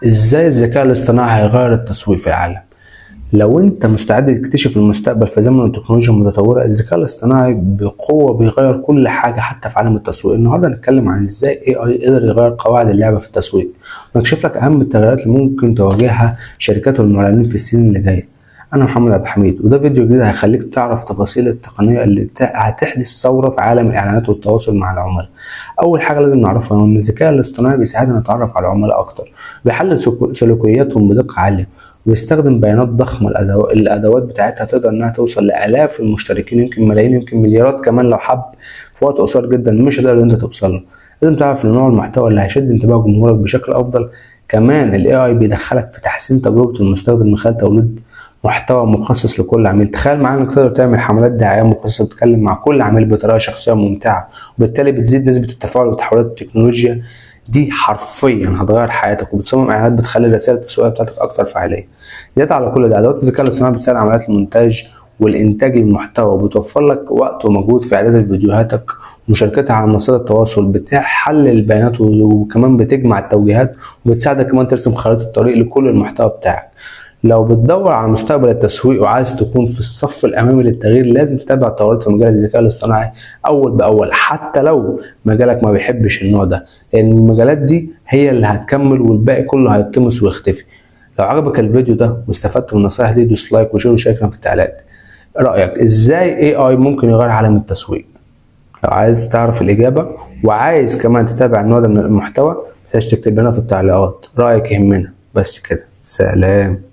ازاي الذكاء الاصطناعي هيغير التسويق في العالم؟ لو انت مستعد تكتشف المستقبل في زمن التكنولوجيا المتطورة، الذكاء الاصطناعي بقوة بيغير كل حاجة حتى في عالم التسويق. النهاردة هنتكلم عن ازاي AI قدر يغير قواعد اللعبة في التسويق، ونكشف لك اهم التغيرات اللي ممكن تواجهها الشركات والمعلنين في السنين اللي جاية. انا محمد عبد الحميد، وده فيديو جديد هيخليك تعرف تفاصيل التقنية اللي هتحدث ثورة في عالم الاعلانات والتواصل مع العملاء. اول حاجة لازم نعرفها هو ان الذكاء الاصطناعي بيساعدنا نتعرف على العملاء اكتر، بيحلل سلوكياتهم بدقة عالية، وبيستخدم بيانات ضخمة. الأدوات بتاعتها تقدر إنها توصل لآلاف المشتركين، يمكن ملايين، يمكن مليارات كمان لو حب، في وقت قصير جدا مش هتقدر إن أنت توصل له. لازم تعرف إن نوع المحتوى اللي هيشد انتباه جمهورك بشكل أفضل. كمان ال AI بيدخلك في تحسين تجربة المستخدم من خلال توليد محتوى مخصص لكل عميل. تخيل معايا إنك تقدر تعمل حملات دعاية مخصصة تتكلم مع كل عميل بطريقة شخصية ممتعة، وبالتالي بتزيد نسبة التفاعل وتحولات التكنولوجيا دي حرفيا هتغير حياتك، وبتصمم اعلانات بتخلي الرسائل التسويقيه بتاعتك اكتر فعاليه. زيادة على كل ده، ادوات الذكاء الاصطناعي بتساعد عمليات المونتاج والانتاج للمحتوى، وبتوفر لك وقت ومجهود في اعداد فيديوهاتك ومشاركتها على منصات التواصل. بتحلل البيانات وكمان بتجمع التوجيهات، وبتساعدك كمان ترسم خريطه الطريق لكل المحتوى بتاعك. لو بتدور على مستقبل التسويق وعايز تكون في الصف الامامي للتغيير، لازم تتابع التطورات في مجال الذكاء الاصطناعي اول باول، حتى لو مجالك ما بيحبش النوع ده، لان المجالات دي هي اللي هتكمل والباقي كله هيطمس ويختفي. لو عجبك الفيديو ده واستفدت من النصائح دي، دوس لايك وشير وشاركنا في التعليقات. رايك ازاي AI ممكن يغير عالم التسويق؟ لو عايز تعرف الاجابه وعايز كمان تتابع النوع ده من المحتوى، متنساش تكتب لنا في التعليقات. رايك يهمنا. بس كده، سلام.